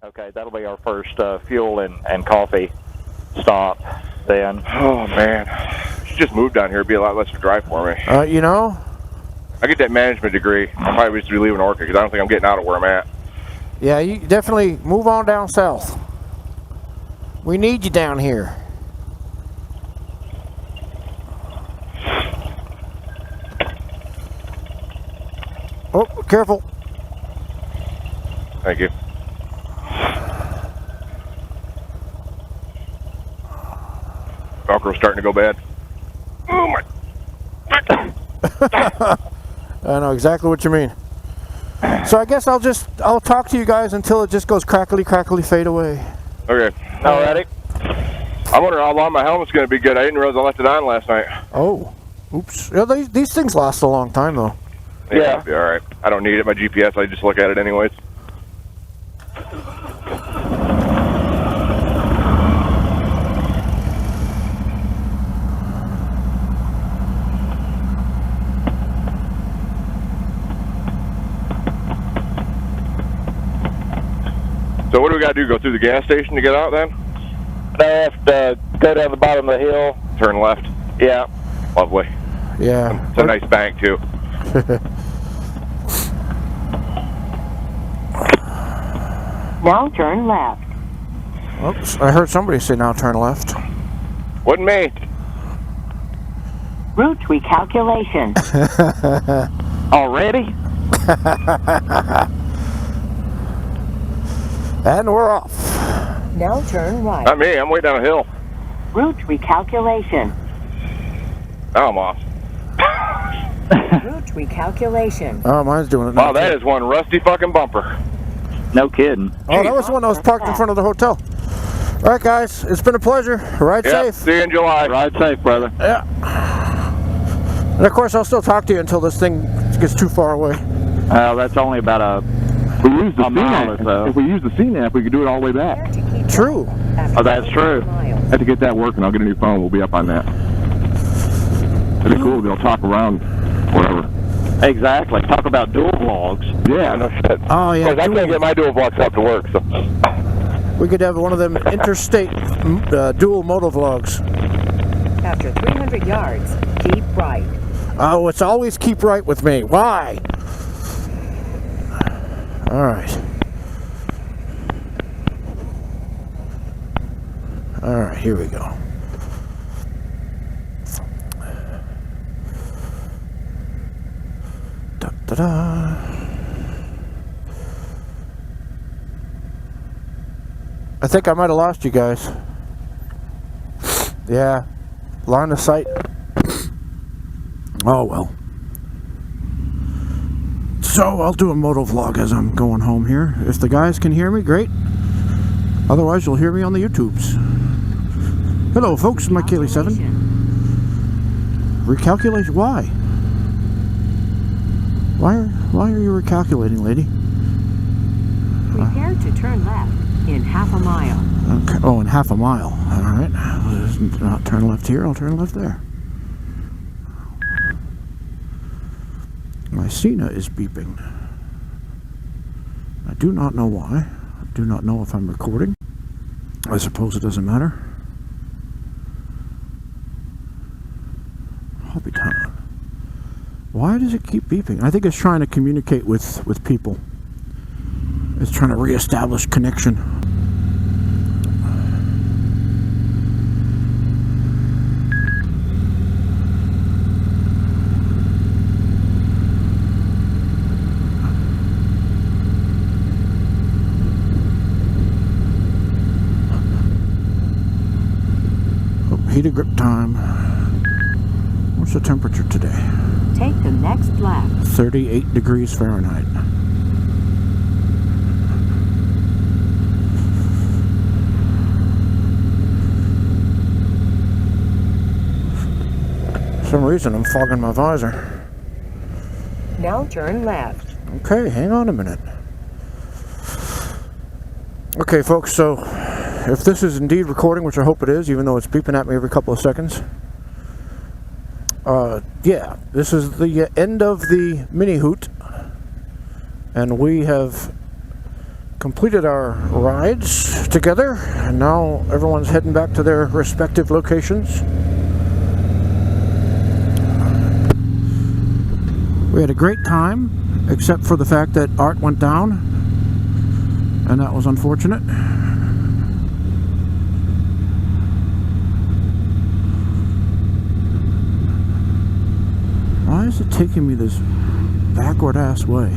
Okay, that'll be our first fuel and coffee stop then. Oh, man. She just moved down here. It'd be a lot less to drive for me. You know? I get that management degree. I probably just be leaving Orca because I don't think I'm getting out of where I'm at. Yeah, you definitely move on down south. We need you down here. Oh, careful. Thank you. Velcro's starting to go bad. Oh, my. I know exactly what you mean. So I guess I'll talk to you guys until it just goes crackly, fade away. Okay. Alrighty. I wonder how long my helmet's going to be good. I didn't realize I left it on last night. Oh, oops. Yeah, these things last a long time, though. Yeah. It'll be all right. I don't need it. My GPS, I just look at it anyways. So what do we got to do? Go through the gas station to get out then? Left, go down the bottom of the hill. Turn left. Yeah. Lovely. Yeah. It's a nice bank too. Now turn left. Oops, I heard somebody say now turn left. Wasn't me. Route recalculation. Already? And we're off. Now turn right. Not me. I'm way down a hill. Route recalculation. Now I'm off. Route recalculation. Oh, mine's doing it now. Wow, that is one rusty fucking bumper. No kidding. Oh, that was the one that was parked in front of the hotel. All right, guys, it's been a pleasure. Ride safe. See you in July. Ride safe, brother. Yeah. And of course, I'll still talk to you until this thing gets too far away. That's only about a mile or so. If we use the CNAP, we could do it all the way back. True. Oh, that's true. I have to get that working. I'll get a new phone. We'll be up on that. It'd be cool to be able to talk around wherever. Exactly. Talk about dual vlogs. Yeah. No shit. Oh, yeah. I can't get my dual blocks up to work, so. We could have one of them interstate dual moto vlogs. After 300 yards, keep right. Oh, it's always keep right with me. Why? All right. All right, here we go. Da-da-da. I think I might have lost you guys. Yeah, line of sight. Oh well. So I'll do a moto vlog as I'm going home here. If the guys can hear me, great. Otherwise, you'll hear me on the YouTubes. Hello, folks. My Kaylee 7. Recalculation? Why? Why are you recalculating, lady? Prepare to turn left in half a mile. Okay. Oh, in half a mile. All right. Let's not turn left here. I'll turn left there. My Cena is beeping. I do not know why. I do not know if I'm recording. I suppose it doesn't matter. Hobby Town. Why does it keep beeping? I think it's trying to communicate with people. It's trying to reestablish connection. Oh, heated grip time. What's the temperature today? Take the next left. 38 degrees Fahrenheit. For some reason, I'm fogging my visor. Now turn left. Okay, hang on a minute. Okay, folks, so if this is indeed recording, which I hope it is, even though it's beeping at me every couple of seconds, yeah, this is the end of the Mini-Hoot, and we have completed our rides together, and now everyone's heading back to their respective locations. We had a great time, except for the fact that Art went down, and that was unfortunate. Why is it taking me this backward ass way?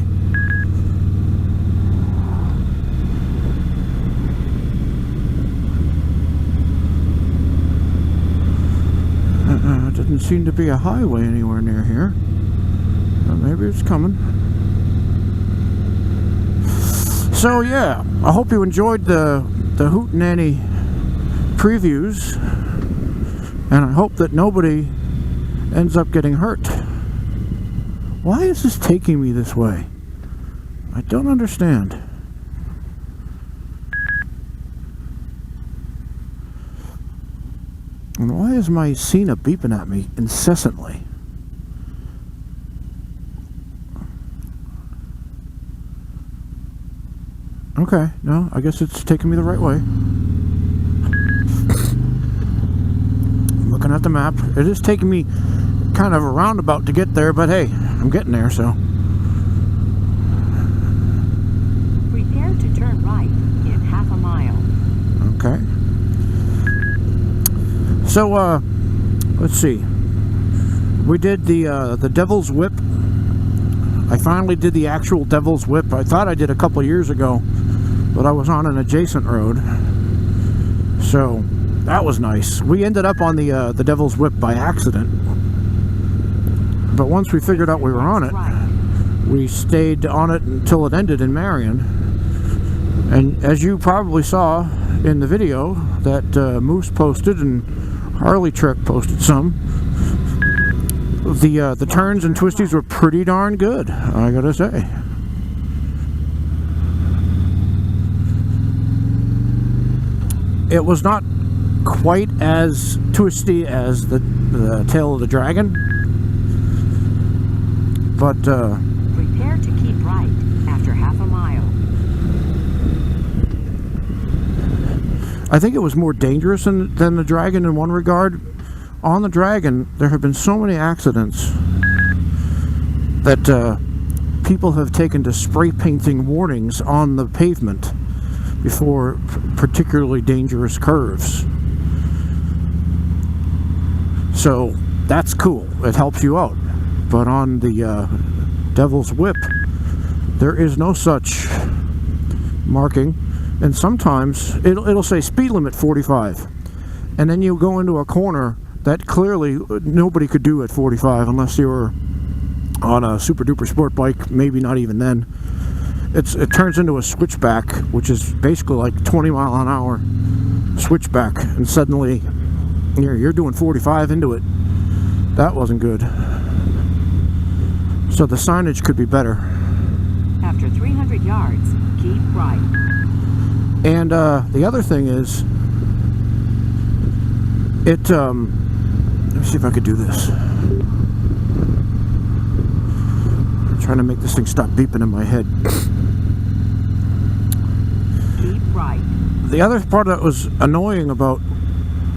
Doesn't seem to be a highway anywhere near here. Maybe it's coming. So yeah, I hope you enjoyed the Hootenanny previews, and I hope that nobody ends up getting hurt. Why is this taking me this way? I don't understand. And why is my Cena beeping at me incessantly? Okay, no, I guess it's taking me the right way. Looking at the map, it is taking me kind of a roundabout to get there, but hey, I'm getting there, so. Prepare to turn right in half a mile. Okay. So, let's see. We did the Devil's Whip. I finally did the actual Devil's Whip. I thought I did a couple years ago, but I was on an adjacent road. So, that was nice. We ended up on the Devil's Whip by accident. But once we figured out we were on it, we stayed on it until it ended in Marion. And as you probably saw in the video that Moose posted and Harley Trek posted some, the turns and twisties were pretty darn good, I gotta say. It was not quite as twisty as the Tail of the Dragon, but prepare to keep right after half a mile. I think it was more dangerous than the Dragon in one regard. On the Dragon, there have been so many accidents that people have taken to spray painting warnings on the pavement before particularly dangerous curves. So that's cool. It helps you out. But on the Devil's Whip, there is no such marking. And sometimes it'll say speed limit 45, and then you go into a corner that clearly nobody could do at 45 unless you were on a super duper sport bike, maybe not even then. It turns into a switchback, which is basically like 20 mile an hour switchback, and suddenly you're doing 45 into it. That wasn't good. So the signage could be better. After 300 yards, keep right. And the other thing is, let me see if I could do this. I'm trying to make this thing stop beeping in my head. Keep right. The other part that was annoying about,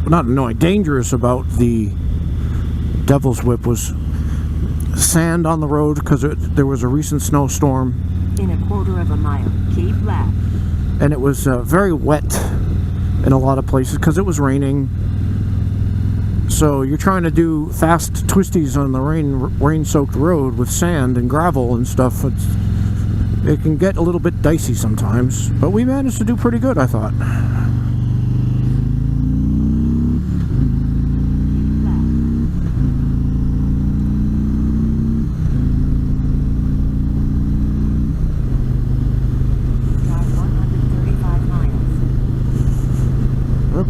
not annoying, dangerous about the Devil's Whip was sand on the road, because there was a recent snowstorm. In a quarter of a mile, keep left. And it was very wet in a lot of places because it was raining. So you're trying to do fast twisties on the rain-soaked road with sand and gravel and stuff. It can get a little bit dicey sometimes, but we managed to do pretty good, I thought.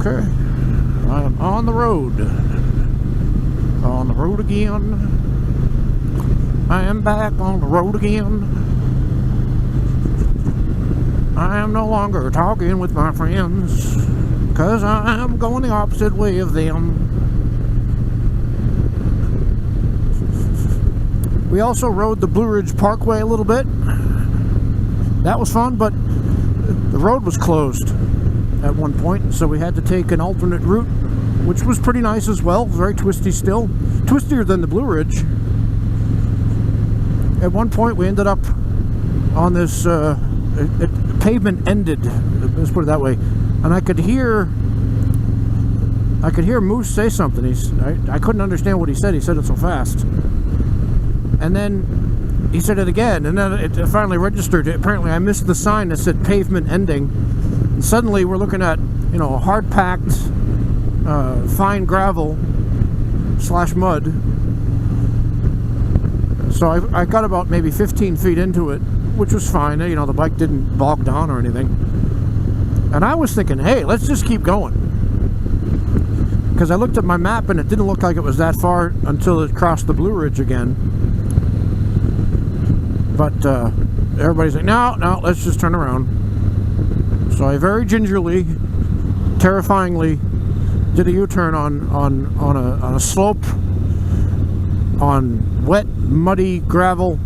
Okay, I am on the road. On the road again. I am back on the road again. I am no longer talking with my friends, 'cause I am going the opposite way of them. We also rode the Blue Ridge Parkway a little bit. That was fun, but The road was closed at one point, so we had to take an alternate route, which was pretty nice as well. Very twisty still. Twistier than the Blue Ridge. At one point we ended up on this pavement ended, let's put it that way, and I could hear Moose say something. I couldn't understand what he said. He said it so fast, and then he said it again, and then it finally registered. Apparently I missed the sign that said pavement ending, and suddenly we're looking at, you know, hard packed fine gravel / mud. So I got about maybe 15 feet into it, which was fine. You know, the bike didn't bog down or anything. And I was thinking, hey, let's just keep going. Because I looked at my map and it didn't look like it was that far until it crossed the Blue Ridge again. But everybody's like, no, let's just turn around. So I very gingerly, terrifyingly, did a U-turn on a slope, on wet, muddy gravel,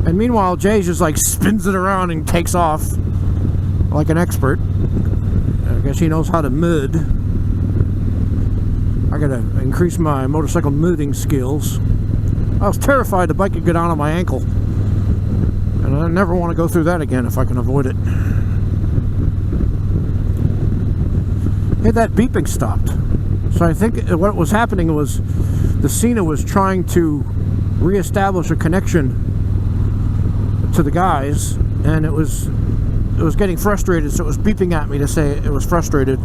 and meanwhile Jay just like spins it around and takes off like an expert. I guess he knows how to mud. I gotta increase my motorcycle mudding skills. I was terrified the bike could get down on my ankle, and I never want to go through that again if I can avoid it. Hey, that beeping stopped. So I think what was happening was the Cena was trying to reestablish a connection to the guys, and it was getting frustrated, so it was beeping at me to say it was frustrated.